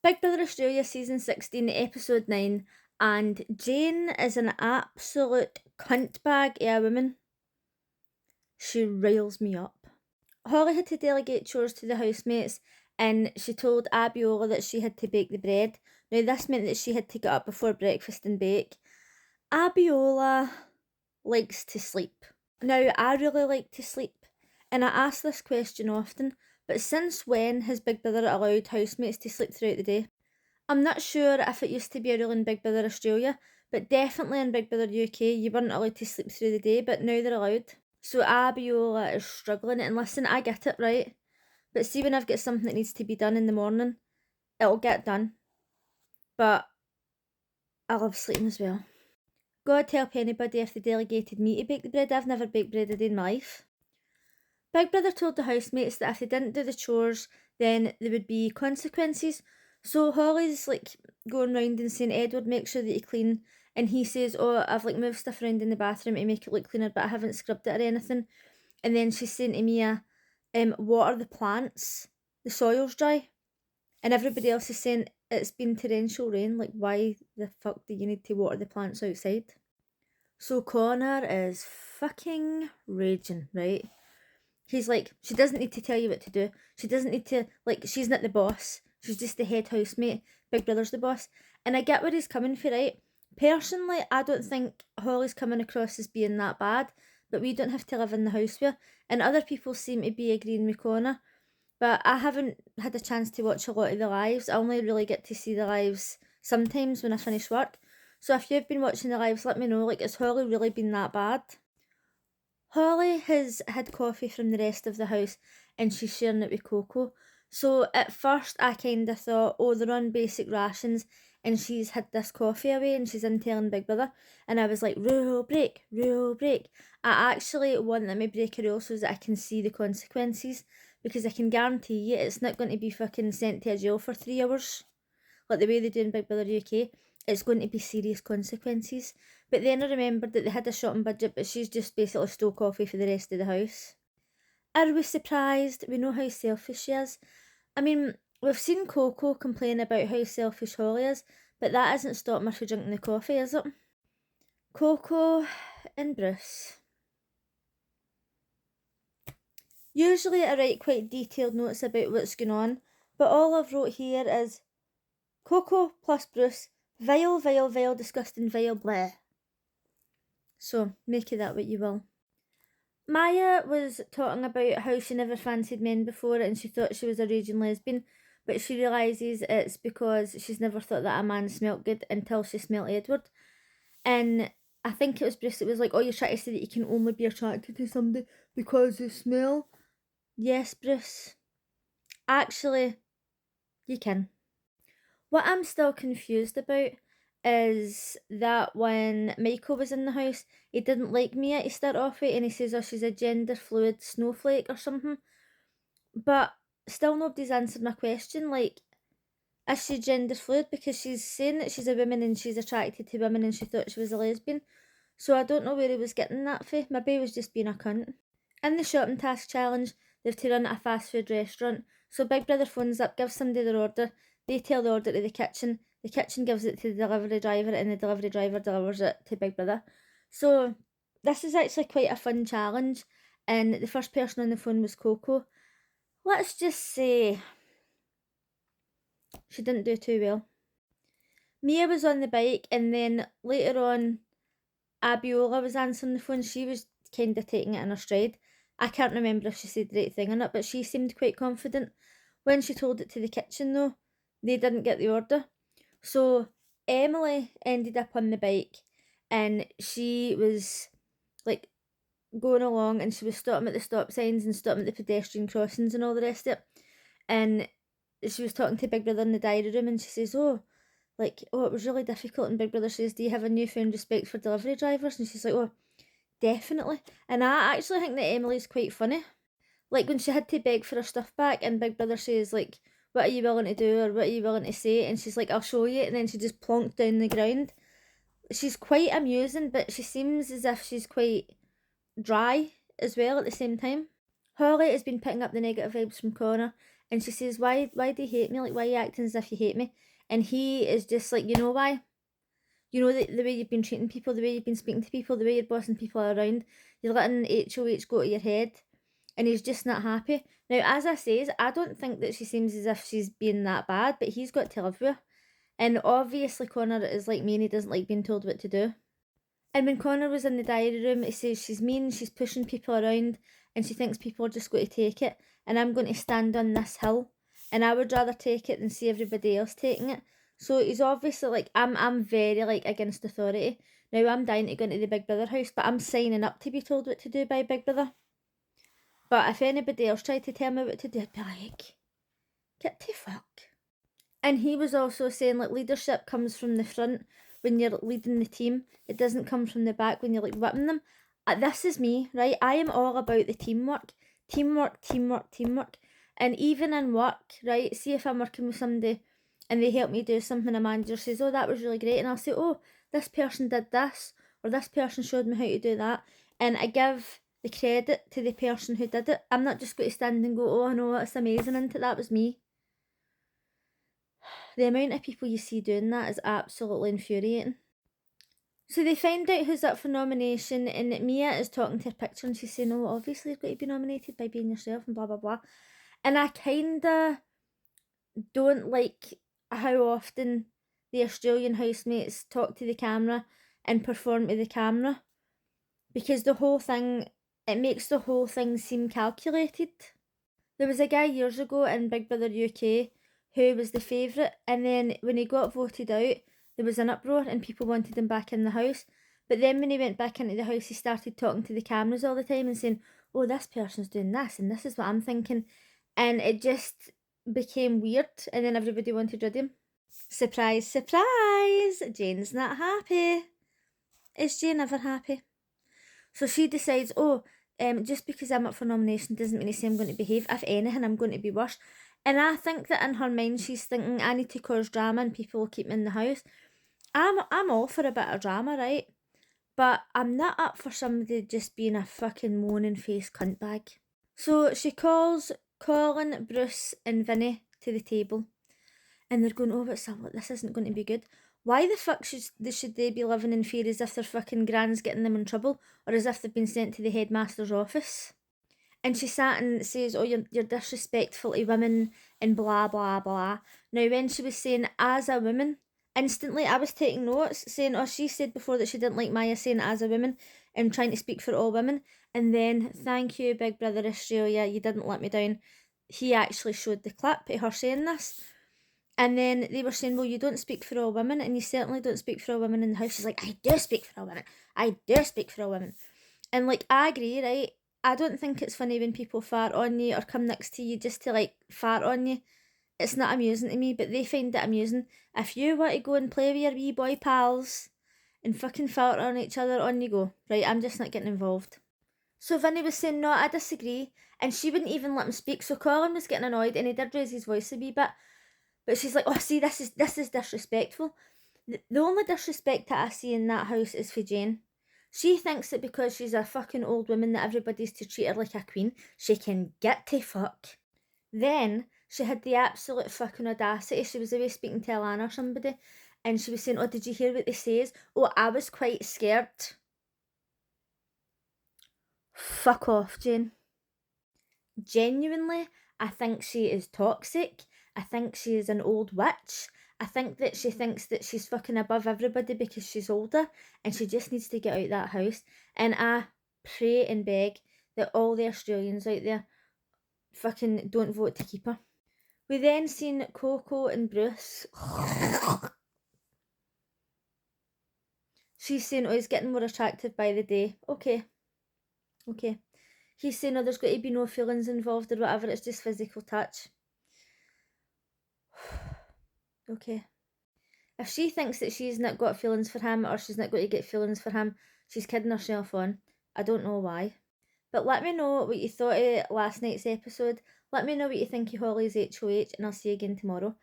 Big Brother Australia season 16, episode 9, and Jane is an absolute cunt bag of a woman. She riles me up. Holly had to delegate chores to the housemates, and she told Abiola that she had to bake the bread. Now, this meant that she had to get up before breakfast and bake. Abiola likes to sleep. Now, I really like to sleep, and I ask this question often, but since when has Big Brother allowed housemates to sleep throughout the day? I'm not sure if it used to be a rule in Big Brother Australia, but definitely in Big Brother UK, you weren't allowed to sleep through the day, but now they're allowed. So Abiola is struggling, and listen, I get it, right? But see, when I've got something that needs to be done in the morning, it'll get done. But I love sleeping as well. God help anybody if they delegated me to bake the bread. I've never baked bread a day in my life. Big Brother told the housemates that if they didn't do the chores, then there would be consequences. So Holly's like going round and saying, Edward, make sure that you clean. And he says, oh, I've like moved stuff around in the bathroom to make it look cleaner, but I haven't scrubbed it or anything. And then she's saying to Mia, water the plants, the soil's dry. And everybody else is saying it's been torrential rain, like why the fuck do you need to water the plants outside? So Connor is fucking raging, right? He's like, she doesn't need to tell you what to do. She doesn't need to, like, she's not the boss. She's just the head housemate. Big Brother's the boss. And I get where he's coming for, right? Personally, I don't think Holly's coming across as being that bad, but we don't have to live in the house with her. And other people seem to be agreeing with Connor. But I haven't had a chance to watch a lot of the lives. I only really get to see the lives sometimes when I finish work. So if you've been watching the lives, let me know. Like, has Holly really been that bad? Holly has had coffee from the rest of the house and she's sharing it with Coco. So at first I kind of thought, oh, they're on basic rations and she's had this coffee away and she's in telling Big Brother. And I was like, rule break, rule break. I actually want them to break a rule so that I can see the consequences, because I can guarantee you it's not going to be fucking sent to a jail for 3 hours like the way they do in Big Brother UK. It's going to be serious consequences. But then I remembered that they had a shopping budget, but she's just basically stole coffee for the rest of the house. Are we surprised? We know how selfish she is. I mean, we've seen Coco complain about how selfish Holly is, but that hasn't stopped her from drinking the coffee, is it? Coco and Bruce. Usually I write quite detailed notes about what's going on, but all I've wrote here is Coco plus Bruce, vile, vile, vile, disgusting, vile, bleh. So, make of that what you will. Maya was talking about how she never fancied men before and she thought she was a raging lesbian, but she realises it's because she's never thought that a man smelt good until she smelt Edward. And I think it was Bruce that was like, oh, you're trying to say that you can only be attracted to somebody because they smell? Yes, Bruce. Actually, you can. What I'm still confused about is that when Michael was in the house, he didn't like Mia to start off with, and he says, oh, she's a gender fluid snowflake or something. But still nobody's answered my question, like, is she gender fluid? Because she's saying that she's a woman and she's attracted to women and she thought she was a lesbian. So I don't know where he was getting that for. Maybe he was just being a cunt. In the shopping task challenge, they've to run a fast food restaurant. So Big Brother phones up, gives somebody their order, they tell the order to the kitchen gives it to the delivery driver, and the delivery driver delivers it to Big Brother. So this is actually quite a fun challenge, and the first person on the phone was Coco. Let's just say she didn't do too well. Mia was on the bike, and then later on, Abiola was answering the phone. She was kind of taking it in her stride. I can't remember if she said the right thing or not, but she seemed quite confident. When she told it to the kitchen, though, they didn't get the order. So Emily ended up on the bike and she was like going along and she was stopping at the stop signs and stopping at the pedestrian crossings and all the rest of it. And she was talking to Big Brother in the diary room and she says, oh, it was really difficult. And Big Brother says, do you have a newfound respect for delivery drivers? And she's like, oh, definitely. And I actually think that Emily's quite funny. Like when she had to beg for her stuff back and Big Brother says like, what are you willing to do or what are you willing to say? And she's like, I'll show you. And then she just plonked down the ground. She's quite amusing, but she seems as if she's quite dry as well at the same time. Holly has been picking up the negative vibes from Connor And she says, why do you hate me? Like, why are you acting as if you hate me? And he is just like, you know why? You know, the way you've been treating people, the way you've been speaking to people, the way you're bossing people around, you're letting HOH go to your head, and he's just not happy. Now, as I says, I don't think that she seems as if she's being that bad, but he's got to live with her. And obviously Connor is like me and he doesn't like being told what to do. And when Connor was in the diary room, he says she's mean, she's pushing people around, and she thinks people are just going to take it, and I'm going to stand on this hill, and I would rather take it than see everybody else taking it. So he's obviously like, I'm very like against authority. Now I'm dying to go into the Big Brother house, but I'm signing up to be told what to do by Big Brother. But if anybody else tried to tell me what to do, I'd be like, get to fuck. And he was also saying like leadership comes from the front when you're leading the team. It doesn't come from the back when you're like whipping them. This is me, right? I am all about the teamwork. Teamwork, teamwork, teamwork. And even in work, right? See if I'm working with somebody and they help me do something, a manager says, oh, that was really great. And I'll say, oh, this person did this, or this person showed me how to do that. And I give the credit to the person who did it. I'm not just going to stand and go, oh, I know, it's amazing, isn't it? That was me. The amount of people you see doing that is absolutely infuriating. So they find out who's up for nomination, and Mia is talking to her picture and she's saying, oh, obviously you've got to be nominated by being yourself and blah, blah, blah. And I kinda don't like how often the Australian housemates talk to the camera and perform to the camera, because the whole thing, it makes the whole thing seem calculated. There was a guy years ago in Big Brother UK who was the favourite, and then when he got voted out, there was an uproar and people wanted him back in the house. But then when he went back into the house, he started talking to the cameras all the time and saying, oh, this person's doing this and this is what I'm thinking. And it just became weird, and then everybody wanted rid of him. Surprise, surprise! Jane's not happy. Is Jane ever happy? So she decides, oh, just because I'm up for nomination doesn't mean to say I'm going to behave. If anything, I'm going to be worse. And I think that in her mind, she's thinking, I need to cause drama and people will keep me in the house. I'm all for a bit of drama, right? But I'm not up for somebody just being a fucking moaning face cunt bag. So she calls Colin, Bruce and Vinny to the table. And they're going, oh, what's up? This isn't going to be good. Why the fuck should they be living in fear as if their fucking grand's getting them in trouble, or as if they've been sent to the headmaster's office? And she sat and says, oh, you're disrespectful to women and blah, blah, blah. Now, when she was saying, as a woman, instantly I was taking notes, saying, oh, she said before that she didn't like Maya saying as a woman and trying to speak for all women. And then, thank you, Big Brother Australia, you didn't let me down. He actually showed the clip of her saying this. And then they were saying, well, you don't speak for all women, and you certainly don't speak for all women in the house. She's like, I do speak for all women. I do speak for all women. And, like, I agree, right? I don't think it's funny when people fart on you or come next to you just to, like, fart on you. It's not amusing to me, but they find it amusing. If you want to go and play with your wee boy pals and fucking fart on each other, on you go. Right, I'm just not getting involved. So Vinny was saying, no, I disagree. And she wouldn't even let him speak. So Colin was getting annoyed and he did raise his voice a wee bit. But she's like, oh, see, this is disrespectful. The only disrespect that I see in that house is for Jane. She thinks that because she's a fucking old woman that everybody's to treat her like a queen, she can get to fuck. Then she had the absolute fucking audacity. She was away speaking to Alana or somebody, and she was saying, oh, did you hear what they says? Oh, I was quite scared. Fuck off, Jane. Genuinely, I think she is toxic. I think she is an old witch. I think that she thinks that she's fucking above everybody because she's older, and she just needs to get out that house. And I pray and beg that all the Australians out there fucking don't vote to keep her. We then seen Coco and Bruce. She's saying, oh, he's getting more attractive by the day. Okay. He's saying, oh, there's got to be no feelings involved or whatever, it's just physical touch. Okay. If she thinks that she's not got feelings for him, or she's not going to get feelings for him, she's kidding herself on. I don't know why. But let me know what you thought of last night's episode. Let me know what you think of Holly's HOH, and I'll see you again tomorrow.